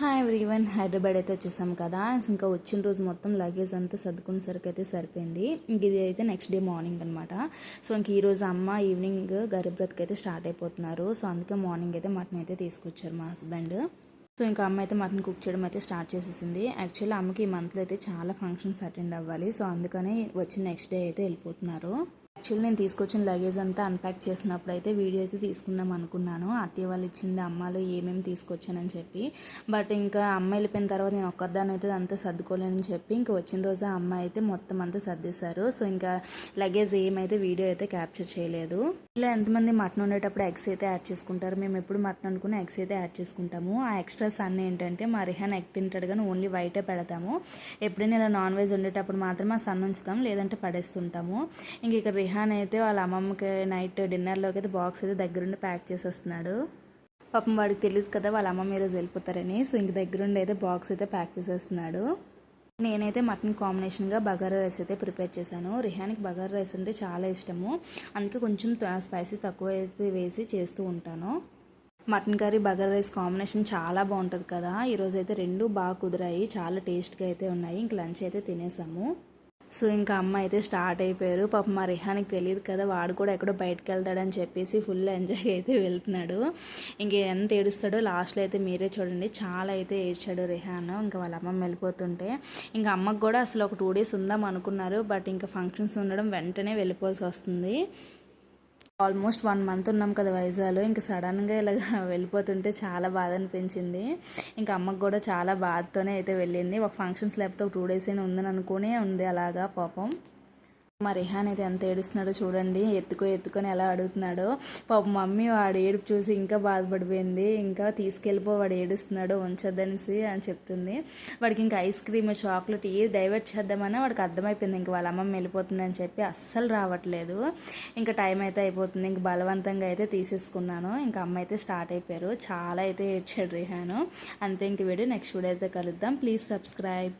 Hi everyone, Hyderabad అయితే వచ్చేసాం కదా. ఇంకా వచ్చిన రోజు మొత్తం లగేజ్ అంతా సర్దుకునేసరికి అయితే సరిపోయింది. ఇంక ఇది అయితే నెక్స్ట్ డే మార్నింగ్ అనమాట. సో ఇంక ఈరోజు అమ్మ ఈవినింగ్ గరీబ్రత్కి అయితే స్టార్ట్ అయిపోతున్నారు. సో అందుకే మార్నింగ్ అయితే మటన్ అయితే తీసుకొచ్చారు మా హస్బెండ్. సో ఇంకా అమ్మ అయితే మటన్ కుక్ చేయడం అయితే స్టార్ట్ చేసేసింది. యాక్చువల్లీ అమ్మకి ఈ మంత్లో అయితే చాలా ఫంక్షన్స్ అటెండ్ అవ్వాలి. సో అందుకని వచ్చిన నెక్స్ట్ డే అయితే వెళ్ళిపోతున్నారు. యాక్చువల్లీ నేను తీసుకొచ్చిన లగేజ్ అంతా అన్ప్యాక్ చేసినప్పుడు అయితే వీడియో అయితే తీసుకుందాం అనుకున్నాను. అత్తయ్య వాళ్ళు ఇచ్చింది అమ్మాలో ఏమేమి తీసుకొచ్చానని చెప్పి. బట్ ఇంకా అమ్మ వెళ్ళిపోయిన తర్వాత నేను ఒక్కదాన్ని అయితే అంతా సర్దుకోలేనని చెప్పి ఇంకా వచ్చిన రోజు అమ్మ అయితే మొత్తం అంతా సర్దేశారు. సో ఇంకా లగేజ్ ఏమైతే వీడియో అయితే క్యాప్చర్ చేయలేదు. ఇలా ఎంతమంది మటన్ వండేటప్పుడు ఎగ్స్ అయితే యాడ్ చేసుకుంటారు. మేము ఎప్పుడు మటన్ అనుకుని ఎగ్స్ అయితే యాడ్ చేసుకుంటాము. ఆ ఎక్స్ట్రాస్ అన్నీ ఏంటంటే మా రిహాన్ ఎగ్ తింటాడు కానీ ఓన్లీ వైటే పెడతాము. ఎప్పుడైనా ఇలా నాన్ వెజ్ వండేటప్పుడు మాత్రమే ఆ సన్ ఉంచుతాం, లేదంటే పడేస్తుంటాము. ఇంక ఇక్కడ రిహాన్ అయితే వాళ్ళ అమ్మమ్మకి నైట్ డిన్నర్లోకి అయితే బాక్స్ అయితే దగ్గరుండి ప్యాక్ చేసేస్తున్నాడు. పాపం వాడికి తెలియదు కదా వాళ్ళ అమ్మమ్మ ఈరోజు వెళ్ళిపోతారని. సో ఇంక దగ్గరుండి అయితే బాక్స్ అయితే ప్యాక్ చేసేస్తున్నాడు. నేనైతే మటన్ కాంబినేషన్గా బగారా రైస్ అయితే ప్రిపేర్ చేశాను. రిహాన్కి బగారా రైస్ అంటే చాలా ఇష్టము. అందుకే కొంచెం స్పైసీ తక్కువ అయితే వేసి చేస్తూ ఉంటాను. Mutton curry bagara rice combination చాలా బాగుంటుంది కదా. ఈరోజు అయితే రెండు బాగా కుదిరాయి, చాలా టేస్ట్గా అయితే ఉన్నాయి. ఇంక లంచ్ అయితే తినేసాము. సో ఇంకా అమ్మ అయితే స్టార్ట్ అయిపోయారు. పాపం మా రిహాన్కి తెలియదు కదా, వాడు కూడా ఎక్కడో బయటకు వెళ్తాడని చెప్పేసి ఫుల్ ఎంజాయ్ అయితే వెళ్తున్నాడు. ఇంక ఎంత ఏడుస్తాడో లాస్ట్లో అయితే మీరే చూడండి. చాలా అయితే ఏడ్చాడు రిహాన్ ఇంకా వాళ్ళ అమ్మమ్మ వెళ్ళిపోతుంటే. ఇంకా అమ్మకు కూడా అసలు ఒక 2 days ఉందాం అనుకున్నారు. బట్ ఇంకా ఫంక్షన్స్ ఉండడం వెంటనే వెళ్ళిపోవాల్సి వస్తుంది. ఆల్మోస్ట్ 1 month ఉన్నాం కదా వైజాగ్లో. ఇంకా సడన్గా ఇలాగ వెళ్ళిపోతుంటే చాలా బాధ అనిపించింది. ఇంకా అమ్మకు కూడా చాలా బాధతోనే అయితే వెళ్ళింది. ఒక ఫంక్షన్స్ లేకపోతే ఒక 2 days అయినా ఉందని అనుకునే ఉంది అలాగా పాపం. మా రిహాన్ అయితే ఎంత ఏడుస్తున్నాడో చూడండి. ఎత్తుకొని ఎలా అడుగుతున్నాడో. పాపం మమ్మీ వాడు ఏడుపు చూసి ఇంకా బాధపడిపోయింది. ఇంకా తీసుకెళ్ళిపో, వాడు ఏడుస్తున్నాడో ఉంచొద్దనేసి అని చెప్తుంది. వాడికి ఇంకా ఐస్ క్రీమ్ చాక్లెట్ ఏది డైవర్ట్ చేద్దామని వాడికి అర్థమైపోయింది. ఇంక వాళ్ళ అమ్మమ్మ వెళ్ళిపోతుంది అని చెప్పి అస్సలు రావట్లేదు. ఇంకా టైం అయితే అయిపోతుంది. ఇంక బలవంతంగా అయితే తీసేసుకున్నాను. ఇంకా అమ్మ అయితే స్టార్ట్ అయిపోయారు. చాలా అయితే ఏడ్చాడు రిహాను. అంతే ఇంక వీడియో నెక్స్ట్ వీడియో అయితే కలుద్దాం. Please subscribe.